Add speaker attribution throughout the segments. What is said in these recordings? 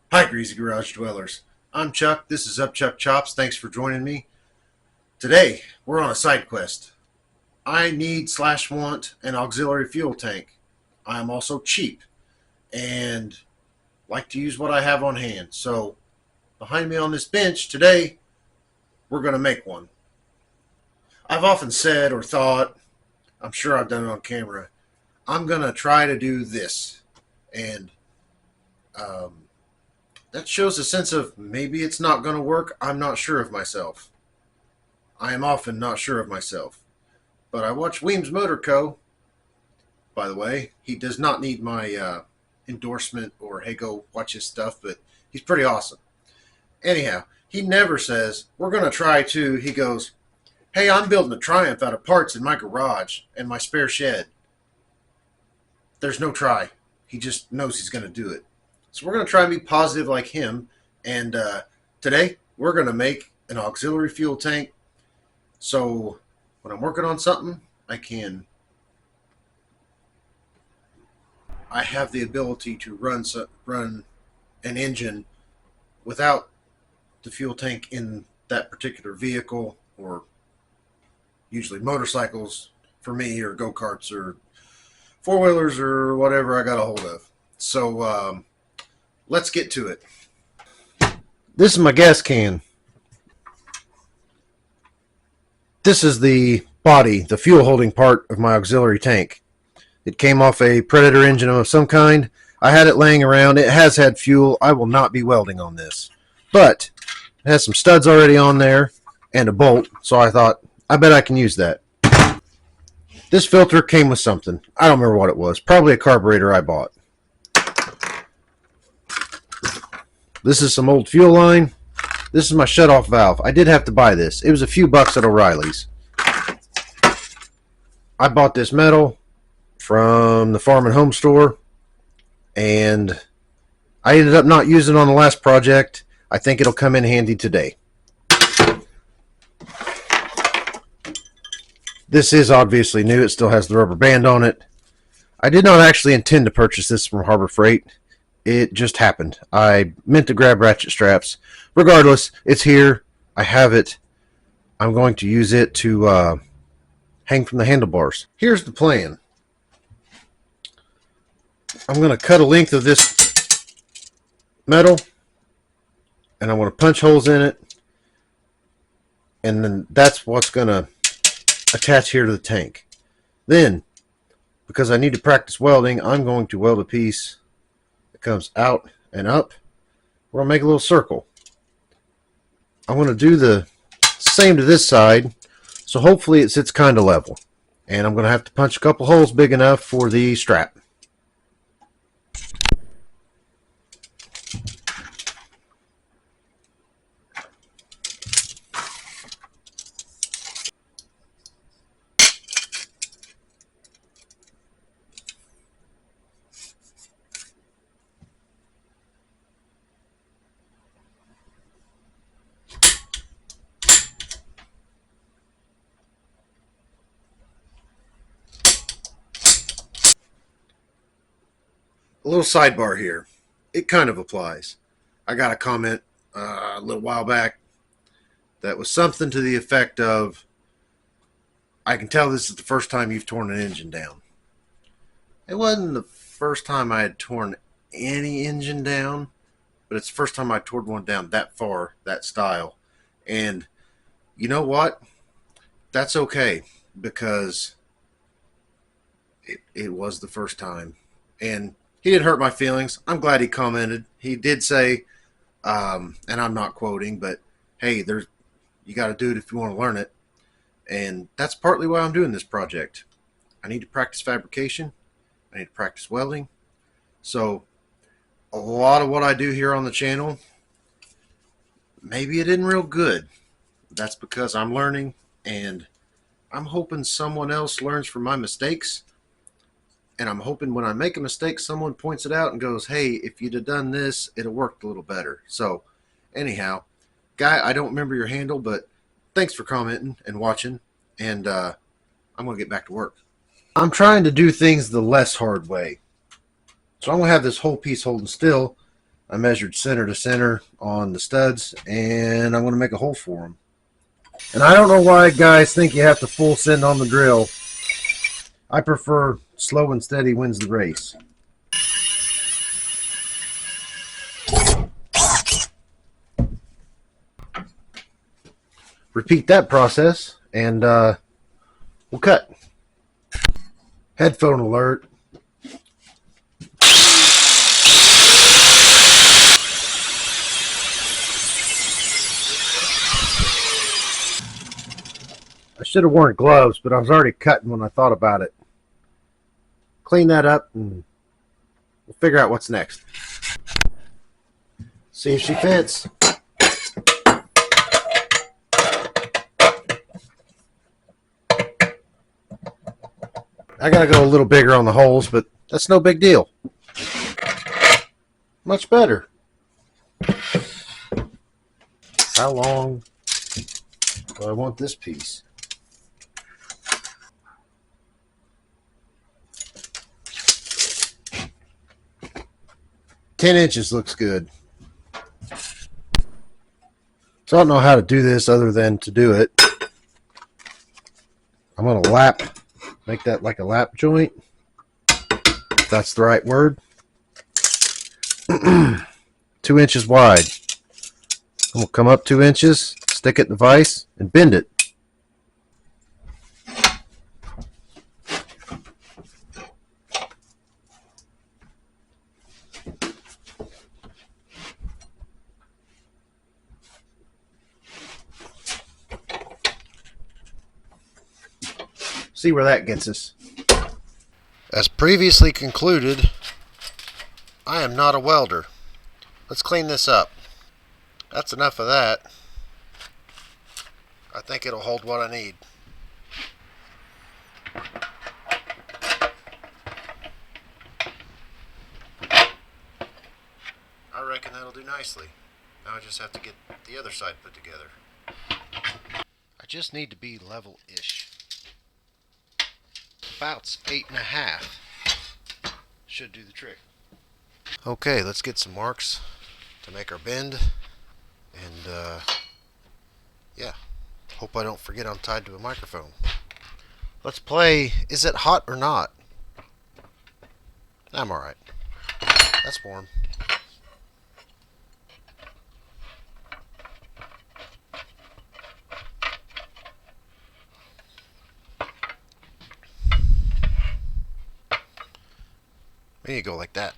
Speaker 1: Hi, Greasy Garage Dwellers. I'm Chuck. This is Up Chuck Chops. Thanks for joining me. Today, we're on a side quest. I need slash want an auxiliary fuel tank. I am also cheap and like to use what I have on hand. So, behind me on this bench today, we're going to make one. I've often said or thought, I'm sure I've done it on camera, I'm going to try to do this. And um, that shows a sense of maybe it's not going to work. I'm not sure of myself. I am often not sure of myself. But I watch Weems Motor Co. By the way, he does not need my endorsement or hey, go watch his stuff, but he's pretty awesome. Anyhow, he never says, we're going to try to. He goes, hey, I'm building a Triumph out of parts in my garage and my spare shed. There's no try. He just knows he's going to do it. So we're going to try and be positive like him. And today, we're going to make an auxiliary fuel tank. So when I'm working on something, I have the ability to run an engine without the fuel tank in that particular vehicle, or usually motorcycles for me, or go karts, or four wheelers, or whatever I got a hold of. So let's get to it. This is my gas can. This is the body, the fuel holding part of my auxiliary tank. It came off a Predator engine of some kind. I had it laying around. It has had fuel. I will not be welding on this. But it has some studs already on there and a bolt, so I thought, I bet I can use that. This filter came with something. I don't remember what it was. Probably a carburetor I bought. This is some old fuel line. This is my shutoff valve. I did have to buy this. It was a few bucks at O'Reilly's. I bought this metal from the Farm and Home store, and I ended up not using it on the last project. I think it'll come in handy today. This is obviously new. It still has the rubber band on it. I did not actually intend to purchase this from Harbor Freight. It just happened. I meant to grab ratchet straps. Regardless, it's here. I have it. I'm going to use it to hang from the handlebars. Here's the plan. I'm going to cut a length of this metal, and I'm going to punch holes in it, and then that's what's going to attach here to the tank. Then, because I need to practice welding, I'm going to weld a piece that comes out and up. We're going to make a little circle. I'm going to do the same to this side, so hopefully it sits kind of level. And I'm going to have to punch a couple holes big enough for the strap. A little sidebar here. It kind of applies. I got a comment a little while back that was something to the effect of, I can tell this is the first time you've torn an engine down. It wasn't the first time I had torn any engine down, but it's the first time I torn one down that far, that style. And you know what? That's okay, because it was the first time. And he didn't hurt my feelings. I'm glad he commented. He did say, and I'm not quoting, but hey, you got to do it if you want to learn it. And that's partly why I'm doing this project. I need to practice fabrication. I need to practice welding. So a lot of what I do here on the channel, maybe it isn't real good. That's because I'm learning, and I'm hoping someone else learns from my mistakes. And I'm hoping when I make a mistake, someone points it out and goes, hey, if you'd have done this, it'd have worked a little better. So anyhow, guy, I don't remember your handle, but thanks for commenting and watching. And I'm going to get back to work. I'm trying to do things the less hard way. So I'm going to have this whole piece holding still, I measured center to center on the studs, and I'm going to make a hole for them. And I don't know why guys think you have to full send on the drill. I prefer slow and steady wins the race. Repeat that process, and we'll cut. Headphone alert. I should have worn gloves, but I was already cutting when I thought about it. Clean that up, and we'll figure out what's next. See if she fits. I gotta go a little bigger on the holes, but that's no big deal. Much better. How long do I want this piece? "10 inches looks good." So I don't know how to do this other than to do it. I'm going to make that like a lap joint, if that's the right word. 2 inches wide. I'm going to come up 2 inches, stick it in the vise, and bend it. See where that gets us. As previously concluded, I am not a welder. Let's clean this up. That's enough of that. I think it'll hold what I need. I reckon that'll do nicely. Now I just have to get the other side put together. I just need to be level-ish. About 8.5 should do the trick. Okay, let's get some marks to make our bend, and yeah, hope I don't forget I'm tied to a microphone. Let's play Is It Hot or Not? I'm alright. That's warm. We need to go like that.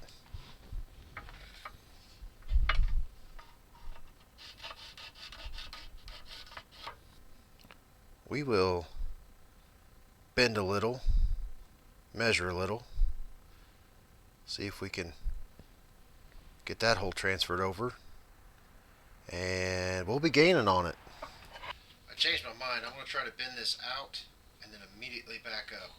Speaker 1: We will bend a little, measure a little, see if we can get that hole transferred over, and we'll be gaining on it. I changed my mind. I'm going to try to bend this out and then immediately back up.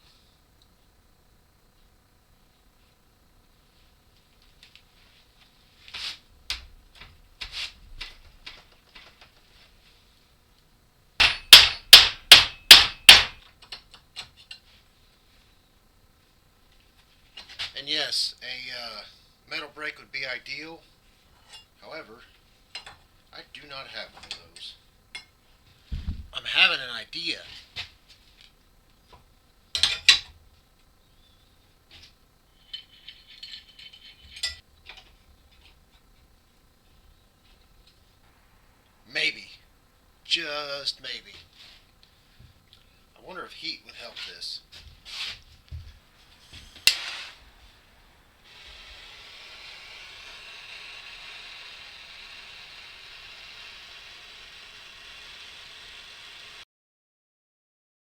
Speaker 1: And yes, a metal brake would be ideal. However, I do not have one of those. I'm having an idea. Maybe. Just maybe. I wonder if heat would help this.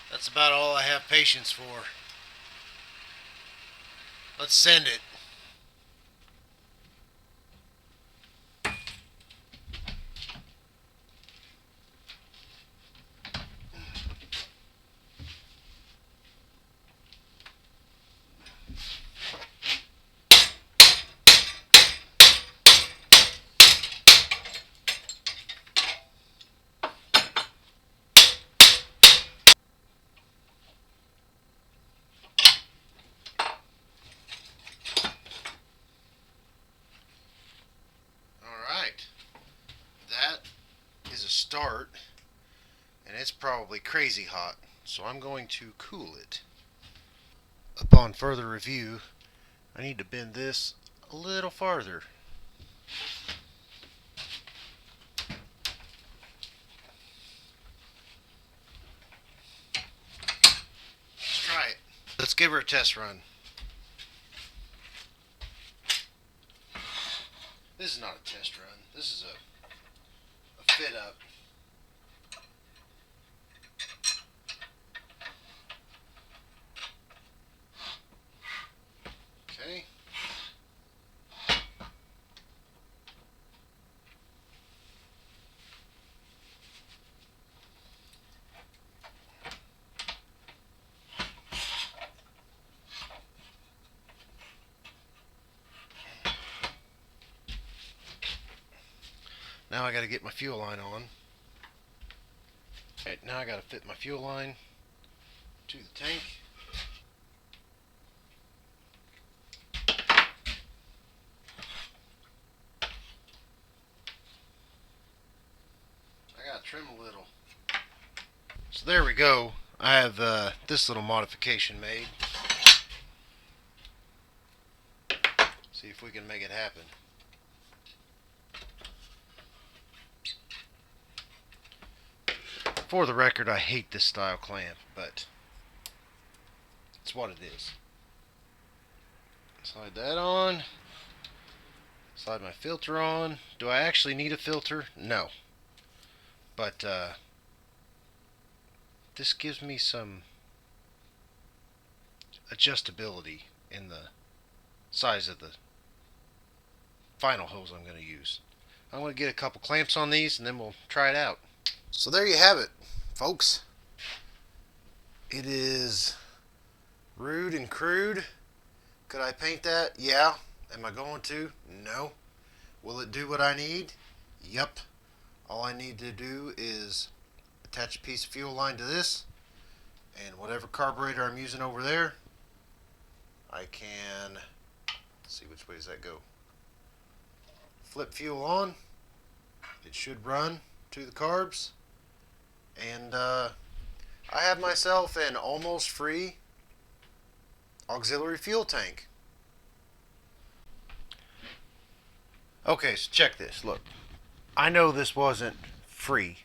Speaker 1: That's about all I have patience for. Let's send it. start, and it's probably crazy hot, so I'm going to cool it. Upon further review, I need to bend this a little farther. Let's try it. Let's give her a test run. This is not a test run. This is a fit up. Okay. Now I got to get my fuel line on. Alright, now I got to fit my fuel line to the tank. I got to trim a little. So there we go. I have this little modification made. See if we can make it happen. For the record, I hate this style clamp, but it's what it is. Slide that on. Slide my filter on. Do I actually need a filter? No. But this gives me some adjustability in the size of the final hose I'm going to use. I'm going to get a couple clamps on these and then we'll try it out. So there you have it, folks. It is rude and crude. Could I paint that? Yeah. Am I going to? No. Will it do what I need? Yup. All I need to do is attach a piece of fuel line to this, and whatever carburetor I'm using over there, I can, let's see which way does that go, flip fuel on. It should run to the carbs, and I have myself an almost free auxiliary fuel tank. Okay, so check this. Look, I know this wasn't free.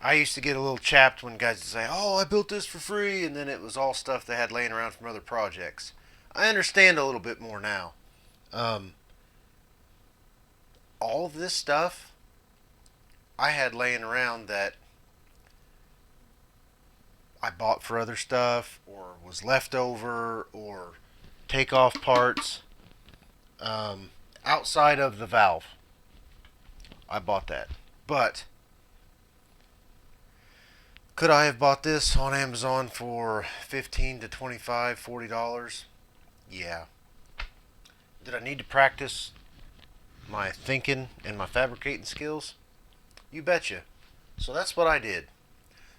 Speaker 1: I used to get a little chapped when guys would say, oh, I built this for free, and then it was all stuff they had laying around from other projects. I understand a little bit more now. All of this stuff I had laying around that I bought for other stuff, or was left over, or take-off parts. Outside of the valve, I bought that. But could I have bought this on Amazon for $15 to $25, $40? Yeah. Did I need to practice my thinking and my fabricating skills? You betcha. So that's what I did.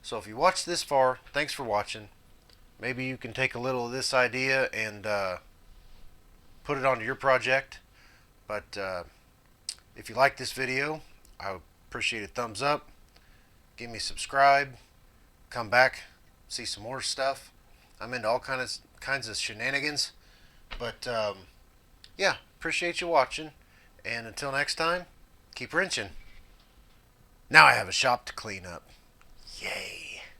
Speaker 1: So if you watched this far, thanks for watching. Maybe you can take a little of this idea and put it onto your project. But if you like this video, I would appreciate a thumbs up. Give me a subscribe. Come back, see some more stuff. I'm into all kinds of shenanigans. But yeah, appreciate you watching. And until next time, keep wrenching. Now I have a shop to clean up. Yay.